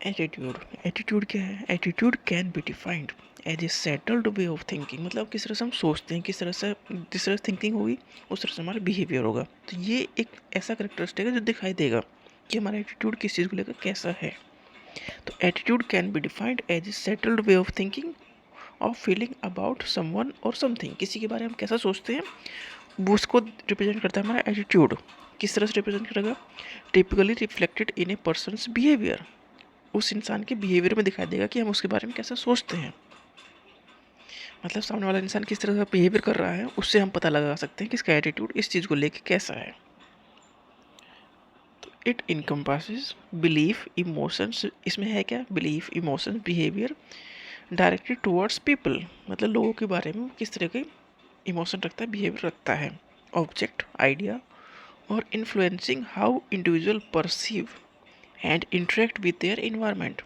Attitude. Attitude क्या है? Attitude can be defined as a settled way of thinking. मतलब किस तरह से हम सोचते हैं, किस तरह से जिस तरह से थिंकिंग होगी उस तरह से हमारा बिहेवियर होगा। तो ये एक ऐसा करेक्टरिस्टिक है जो दिखाई देगा कि हमारा एटीट्यूड किस चीज़ को लेकर कैसा है। तो attitude can be defined as a settled way of thinking of feeling about someone और समथिंग। किसी के बारे में हम कैसा सोचते हैं वो उसको रिप्रेजेंट करता है हमारा एटीट्यूड। किस तरह से रिप्रेजेंट करेगा? Typically reflected in A persons behaviour. उस इंसान के बिहेवियर में दिखाई देगा कि हम उसके बारे में कैसा सोचते हैं। मतलब सामने वाला इंसान किस तरह का बिहेवियर कर रहा है उससे हम पता लगा सकते हैं कि इसका एटीट्यूड इस चीज़ को लेके कैसा है। तो इट इनकम्पासेस बिलीफ इमोशंस। इसमें है क्या? Belief emotions behaviour directed towards people. मतलब लोगों के बारे में किस तरह के इमोशन रखता है, बिहेवियर रखता है। ऑब्जेक्ट, आइडिया और influencing how individual perceive and interact with their environment.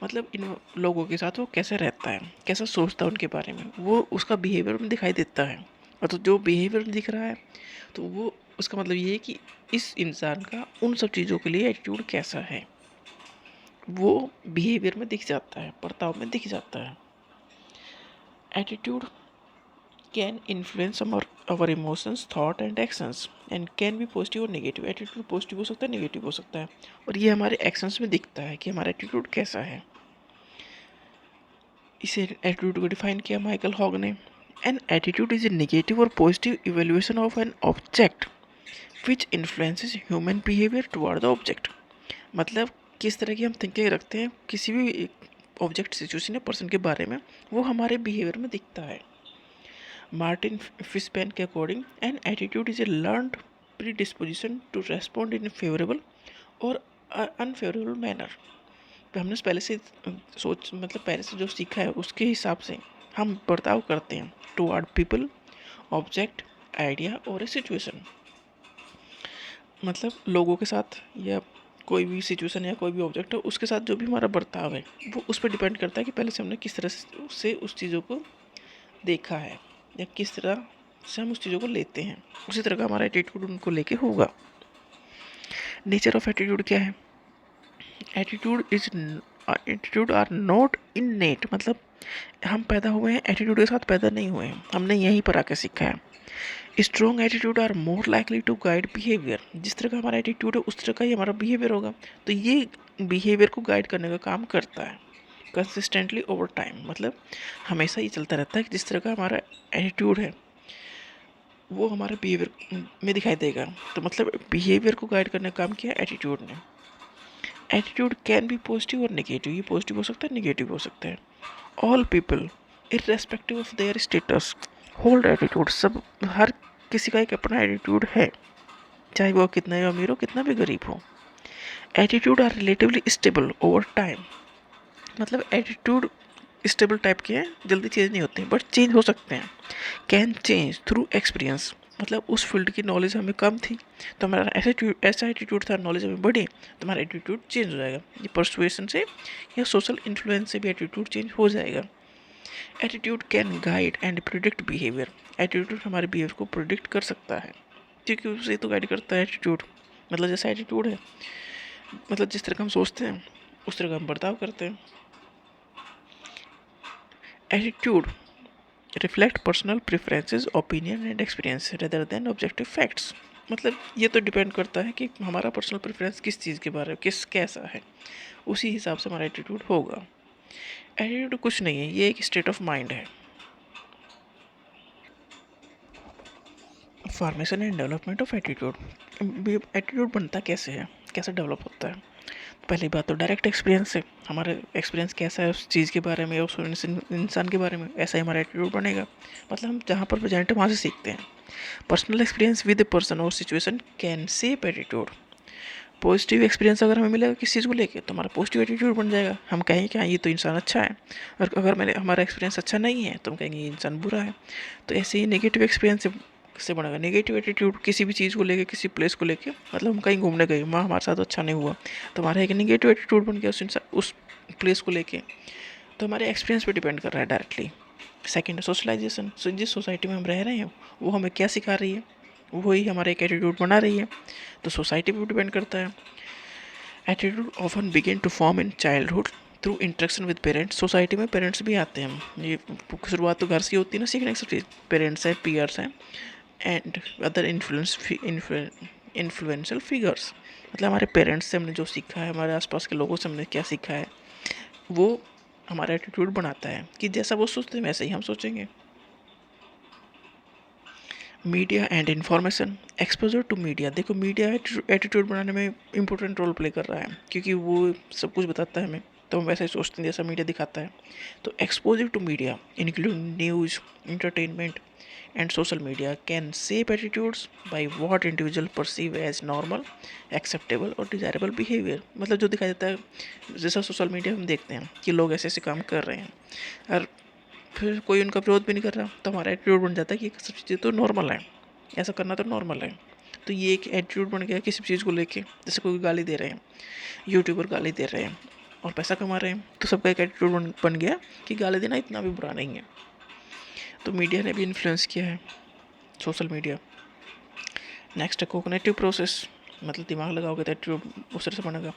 मतलब इन लोगों के साथ वो कैसे रहता है, कैसा सोचता है उनके बारे में, वो उसका बिहेवियर में दिखाई देता है। और तो जो बिहेवियर में दिख रहा है तो वो उसका मतलब ये है कि इस इंसान का उन सब चीज़ों के लिए एटीट्यूड कैसा है, वो बिहेवियर में दिख जाता है, बर्ताव में दिख जाता है। Attitude can influence our emotions, thought and actions and can be positive और नेगेटिव। एटीट्यूड पॉजिटिव हो सकता है, नेगेटिव हो सकता है, और ये हमारे एक्शंस में दिखता है कि हमारा एटीट्यूड कैसा है। इसे एटीट्यूड को डिफाइन किया माइकल हॉग ने। An attitude is a negative और positive evaluation of an object which influences human behaviour toward the object. मतलब किस तरह की हम थिंकिंग रखते हैं किसी भी ऑब्जेक्ट, सिचुएशन या पर्सन के बारे में, वो हमारे बिहेवियर में दिखता है। मार्टिन फिशपैन के according an attitude is a learned predisposition to respond in favourable और अनफेवरेबल मैनर। हमने पहले से सोच मतलब पहले से जो सीखा है उसके हिसाब से हम बर्ताव करते हैं टुवर्ड पीपल, ऑब्जेक्ट, आइडिया और ए सिचुएशन। मतलब लोगों के साथ या कोई भी सिचुएशन या कोई भी ऑब्जेक्ट है उसके साथ जो भी हमारा बर्ताव है वो उस पर डिपेंड करता है कि पहले से हमने किस तरह से उस चीज़ों को देखा है या किस तरह से हम उस चीज़ों को लेते हैं। उसी तरह का हमारा एटीट्यूड उनको लेके होगा। नेचर ऑफ एटीट्यूड क्या है? Attitude are not innate. मतलब हम पैदा हुए हैं एटीट्यूड के साथ पैदा नहीं हुए हैं, हमने यहीं पर आके सीखा है। Strong attitude are more likely to guide behaviour. जिस तरह का हमारा एटीट्यूड है उस तरह का ही हमारा बिहेवियर होगा। तो ये बिहेवियर को गाइड करने का काम करता है कंसिस्टेंटली ओवर टाइम। मतलब हमेशा ये चलता रहता है कि जिस तरह का हमारा एटीट्यूड है वो हमारे बिहेवियर में दिखाई देगा। तो मतलब बिहेवियर को गाइड करने का काम किया एटीट्यूड ने। एटीट्यूड कैन बी पॉजिटिव और नेगेटिव। ये पॉजिटिव हो सकता है, नेगेटिव हो सकता है। All people irrespective of their status hold attitude. सब हर किसी का एक अपना एटीट्यूड है, चाहे वो कितना ही अमीर हो कितना भी गरीब हो। Attitude are relatively stable over time. मतलब एटीट्यूड स्टेबल टाइप के हैं, जल्दी चेंज नहीं होते हैं बट चेंज हो सकते हैं। Can change through experience. मतलब उस फील्ड की नॉलेज हमें कम थी तो हमारा ऐसा एटीट्यूड था, नॉलेज हमें बढ़ी तो हमारा एटीट्यूड चेंज हो जाएगा। ये परसुएशन से या सोशल इन्फ्लुएंस से भी एटीट्यूड चेंज हो जाएगा। Attitude can guide and predict behaviour. Attitude हमारे बिहेवियर को प्रिडिक्ट कर सकता है क्योंकि उसे तो गाइड करता है एटीट्यूड। मतलब जैसा एटीट्यूड है, मतलब जिस तरह का हम सोचते हैं उस तरह का हम बर्ताव करते हैं। Attitude reflect personal preferences, opinion and experience rather than objective facts. मतलब ये तो डिपेंड करता है कि हमारा पर्सनल प्रेफरेंस किस चीज़ के बारे में कैसा है, उसी हिसाब से हमारा एटीट्यूड होगा। एटीट्यूड कुछ नहीं है, ये एक स्टेट ऑफ माइंड है। Formation and development of attitude. Attitude बनता कैसे है, कैसे डेवलप होता है? पहली बात तो डायरेक्ट एक्सपीरियंस है। हमारा एक्सपीरियंस कैसा है उस चीज़ के बारे में, उस इंसान के बारे में, ऐसा ही हमारा एटीट्यूड बनेगा। मतलब हम जहाँ पर प्रेजेंट है वहाँ से सीखते हैं। Personal experience with a person और situation can shape attitude. Positive experience अगर हमें मिलेगा किसी चीज़ को लेके तो हमारा पॉजिटिव एटीट्यूड बन जाएगा। हम कहेंगे कि हाँ ये तो इंसान अच्छा है। और अगर हमारा एक्सपीरियंस अच्छा नहीं है तो हम कहेंगे ये इंसान बुरा है। तो ऐसे ही नेगेटिव एक्सपीरियंस से बनेगा नेगेटिव एटीट्यूड किसी भी चीज़ को लेके, किसी प्लेस को लेके। मतलब हम कहीं घूमने गए, वहाँ हमारे साथ अच्छा नहीं हुआ तो हमारा एक नेगेटिव एटीट्यूड बन गया उस प्लेस को लेके। तो हमारे एक्सपीरियंस पे डिपेंड कर रहा है डायरेक्टली। सेकेंड है सोशलाइजेशन। जिस सोसाइटी में हम रह रहे हैं वो हमें क्या सिखा रही है, वही हमारा एक एटीट्यूड बना रही है। तो सोसाइटी पे डिपेंड करता है। Attitude often begin to form in childhood through interaction with parents. Society में पेरेंट्स भी आते हैं, ये शुरुआत तो घर से होती है ना सीखने की सब चीज़। पेरेंट्स हैं, पीयर्स हैं, एंड अदर इन्फ्लुएंशियल फिगर्स। मतलब हमारे पेरेंट्स से हमने जो सीखा है, हमारे आसपास के लोगों से हमने क्या सीखा है, वो हमारा एटीट्यूड बनाता है कि जैसा वो सोचते हैं वैसे ही हम सोचेंगे। Media and information exposure to media. देखो मीडिया एटीट्यूड बनाने में इंपॉर्टेंट रोल प्ले कर रहा है, क्योंकि वो सब कुछ बताता है हमें, तो हम वैसे ही सोचते हैं जैसा मीडिया दिखाता है। तो exposure to media including news, entertainment and social media can shape attitudes by what individual perceive as normal, acceptable और डिजायरेबल बिहेवियर। मतलब जो दिखाई देता है, जैसा सोशल मीडिया हम देखते हैं कि लोग ऐसे ऐसे काम कर रहे हैं, और फिर कोई उनका विरोध भी नहीं कर रहा, तो हमारा एटीट्यूड बन जाता है कि सब चीज़ें तो नॉर्मल है, ऐसा करना तो नॉर्मल है। तो ये एक एटीट्यूड बन गया किसी चीज़ को लेके। जैसे कोई गाली दे रहे हैं, यूट्यूबर गाली दे रहे हैं और पैसा कमा रहे हैं, तो सबका एक एटीट्यूड बन गया कि गाली देना इतना भी बुरा नहीं है। तो मीडिया ने भी इन्फ्लुएंस किया है, सोशल मीडिया। नेक्स्ट है कोग्निटिव प्रोसेस, मतलब दिमाग लगाओगे तो एटीट्यूड उस तरह से बनेगा।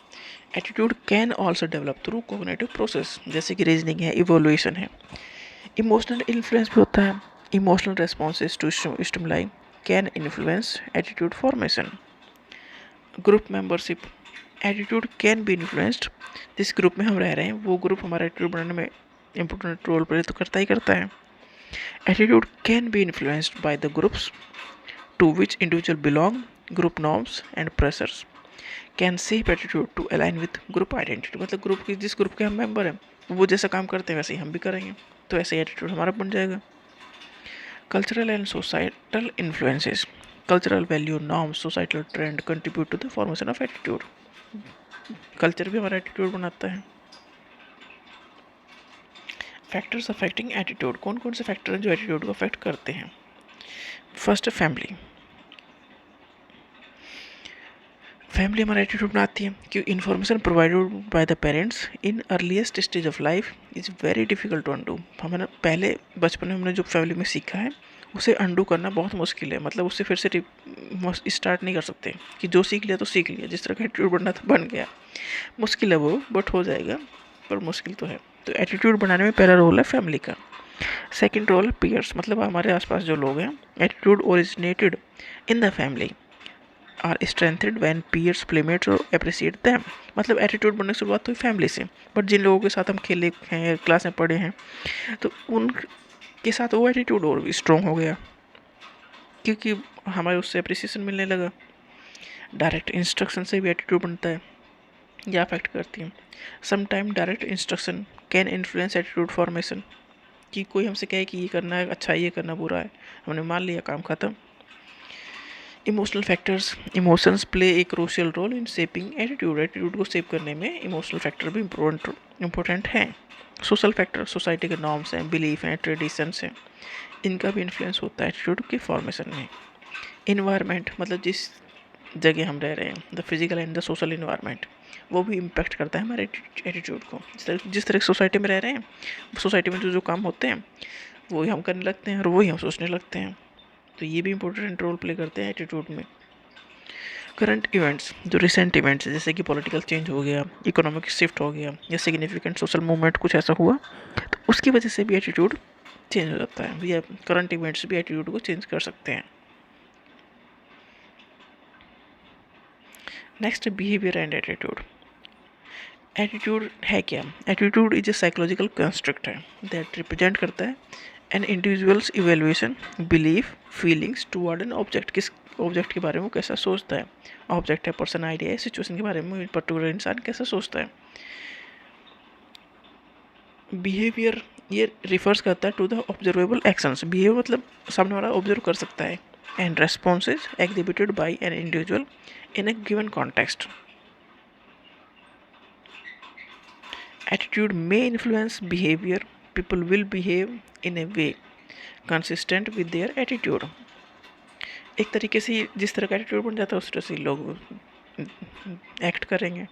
Attitude can also develop through cognitive process, जैसे कि रीजनिंग है, इवोल्यूशन है। इमोशनल इन्फ्लुएंस भी होता है। Emotional responses to stimuli can influence attitude formation. Group membership, attitude can be influenced. जिस ग्रुप में हम रह रहे हैं वो ग्रुप हमारा एटीट्यूड बनाने में इंपॉर्टेंट रोल प्ले तो करता ही करता है। Attitude can be influenced by the groups to which individual belong. Group norms and pressures can shape attitude to align with group identity. मतलब ग्रुप की, जिस ग्रुप के हम मेंबर हैं वो जैसा काम करते हैं वैसे ही हम भी करेंगे, तो ऐसे एटीट्यूड हमारा बन जाएगा। Cultural and societal influences, cultural value, norms, societal trend contribute to the formation of attitude. Culture भी हमारा एटीट्यूड बनाता है। फैक्टर्स अफेक्टिंग एटीट्यूड, कौन कौन से फैक्टर हैं जो एटीट्यूड को अफेक्ट करते हैं। First, family. फैमिली हमारा एटीट्यूड बनाती है, क्योंकि information provided by the parents in earliest stage of life is very difficult to undo. हमने पहले बचपन में हमने जो फैमिली में सीखा है उसे अंडू करना बहुत मुश्किल है। मतलब उससे फिर से स्टार्ट नहीं कर सकते कि जो सीख लिया तो सीख लिया, जिस तरह का एटीट्यूड बनना था बन गया। मुश्किल है वो, बट हो जाएगा, पर मुश्किल तो है। तो एटीट्यूड बनाने में पहला रोल है फैमिली का। सेकेंड रोल पीयर्स, मतलब हमारे आसपास जो लोग हैं। Attitude originated in the family are strengthened when peers, playmates और अप्रिशिएट देम। मतलब एटीट्यूड बनने की शुरुआत हुई फैमिली से, बट जिन लोगों के साथ हम खेले हैं, क्लास में पढ़े हैं, तो उनके साथ वो एटीट्यूड और भी स्ट्रॉन्ग हो गया, क्योंकि हमारे उससे अप्रिसिएशन मिलने लगा। डायरेक्ट इंस्ट्रक्शन से भी एटीट्यूड बनता है या अफेक्ट करती है। Sometime direct instruction can influence attitude formation, कि कोई हमसे कहे कि ये करना है अच्छा, ये करना बुरा है, हमने मान लिया, काम खत्म। Emotional factors, emotions play a crucial role in shaping attitude. Attitude को शेप करने में इमोशनल फैक्टर भी इम्पोर्टेंट हैं। सोशल फैक्टर, सोसाइटी के नॉर्म्स हैं, बिलीफ हैं, ट्रेडिशंस हैं, इनका भी इन्फ्लुएंस होता है एटीट्यूड की फॉर्मेशन में। इन्वायरमेंट, मतलब जिस जगह हम रह रहे हैं, the physical and the social environment, वो भी इम्पैक्ट करता है हमारे एटीट्यूड को। जिस तरह सोसाइटी में रह रहे हैं, सोसाइटी में जो जो काम होते हैं वही हम करने लगते हैं और वही हम सोचने लगते हैं, तो ये भी इम्पोर्टेंट रोल प्ले करते हैं एटीट्यूड में। करंट इवेंट्स, जो रिसेंट इवेंट्स है, जैसे कि पॉलिटिकल चेंज हो गया, इकोनॉमिक शिफ्ट हो गया, या सिग्निफिकेंट सोशल मूवमेंट कुछ ऐसा हुआ, तो उसकी वजह से भी एटीट्यूड चेंज हो जाता है। या करंट इवेंट्स भी एटीट्यूड को चेंज कर सकते हैं। Next, behaviour and attitude. Attitude है क्या? Attitude is a psychological construct है दैट रिप्रेजेंट करता है an individual's evaluation, belief, feelings toward an object. किस ऑब्जेक्ट के बारे में वो कैसा सोचता है। ऑब्जेक्ट है, पर्सन, आइडिया है, सिचुएशन के बारे में पर्टिकुलर इंसान कैसा सोचता है। बिहेवियर ये रिफर्स करता है to the observable actions. Behaviour मतलब सामने वाला ऑब्जर्व कर सकता है, and responses exhibited by an individual in a given context. Attitude may influence behavior. People will behave in a way consistent with their attitude. एक तरीके से जिस तरह का एटीट्यूड बन जाता है उस तरह से लोग एक्ट करेंगे।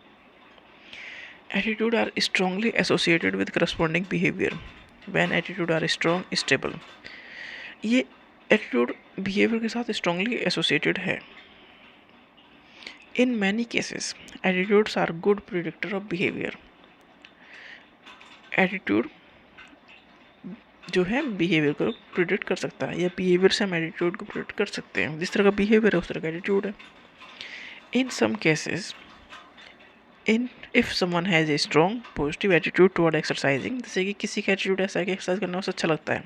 Attitude are strongly associated with corresponding behaviour when attitude are strong stable. ये एटीट्यूड बिहेवियर के साथ स्ट्रांगली एसोसिएटेड है। In many cases attitudes are good predictor of behaviour. Attitude जो है बिहेवियर को प्रिडिक्ट कर सकता है, या बिहेवियर से हम एटीट्यूड को प्रिडिक्ट कर सकते हैं। जिस तरह का बिहेवियर है उस तरह का एटीट्यूड है। In some cases in if someone has a strong positive attitude toward exercising, जैसे कि किसी का एटीट्यूड ऐसा है कि एक्सरसाइज करना उसे अच्छा लगता है,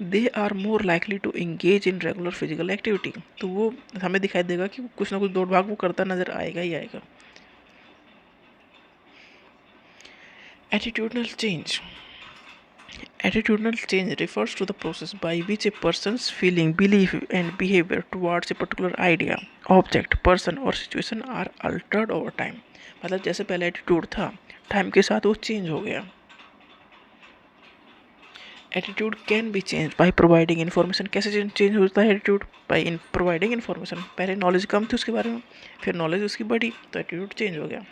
they are more likely to engage in regular physical activity, तो वो हमें दिखाई देगा कि कुछ ना कुछ दौड़ भाग वो करता नजर आएगा ही आएगा। Attitudinal change Attitudinal change refers to the process by which a person's feeling, belief, and behavior towards a particular idea, object, person or situation are altered over time। मतलब जैसे पहले एटीट्यूड था, टाइम के साथ वो चेंज हो गया। Attitude can B change by providing information. कैसे चेंज होता है एटीट्यूड? By providing information. पहले नॉलेज कम थी उसके बारे में, फिर नॉलेज उसकी बढ़ी तो एटीट्यूड चेंज हो गया।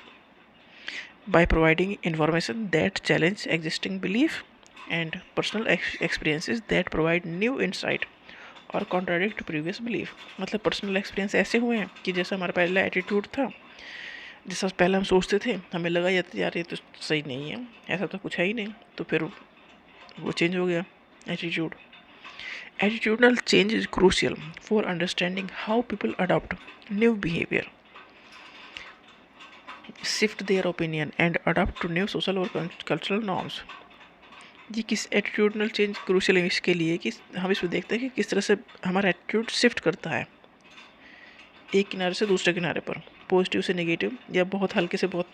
By providing information that challenge existing belief and personal experiences that provide new insight or contradict previous belief। मतलब पर्सनल एक्सपीरियंस ऐसे हुए हैं कि जैसा हमारा पहला एटीट्यूड था, जैसा पहले हम सोचते थे, हमें लगा यार ये तो सही नहीं है, ऐसा तो कुछ है ही नहीं, तो फिर वो चेंज हो गया attitude. Attitudinal change is crucial for understanding how people adopt new behaviour, shift their opinion and adopt to new social और कल्चरल नॉर्म्स। ये किस एटीट्यूडनल चेंज क्रूशियल है इसके लिए कि हम इसमें देखते हैं कि किस तरह से हमारा एटीट्यूड शिफ्ट करता है एक किनारे से दूसरे किनारे पर, पॉजिटिव से नेगेटिव या बहुत हल्के से बहुत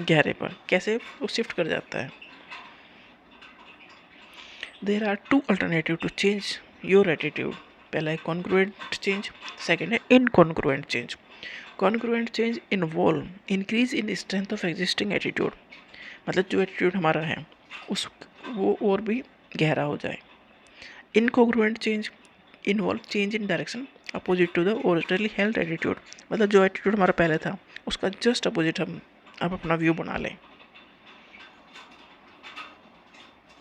गहरे पर, कैसे वो शिफ्ट कर जाता है। There are two alternative to change your attitude. पहला है कॉन्ग्रुएंट चेंज, सेकेंड है incongruent change. Congruent change involve increase in strength of existing attitude, मतलब जो एटीट्यूड हमारा है उस वो और भी गहरा हो जाए। Incongruent change involve change in direction opposite to the originally held attitude, मतलब जो एटीट्यूड हमारा पहले था उसका जस्ट अपोजिट हम अब अपना व्यू बना लें।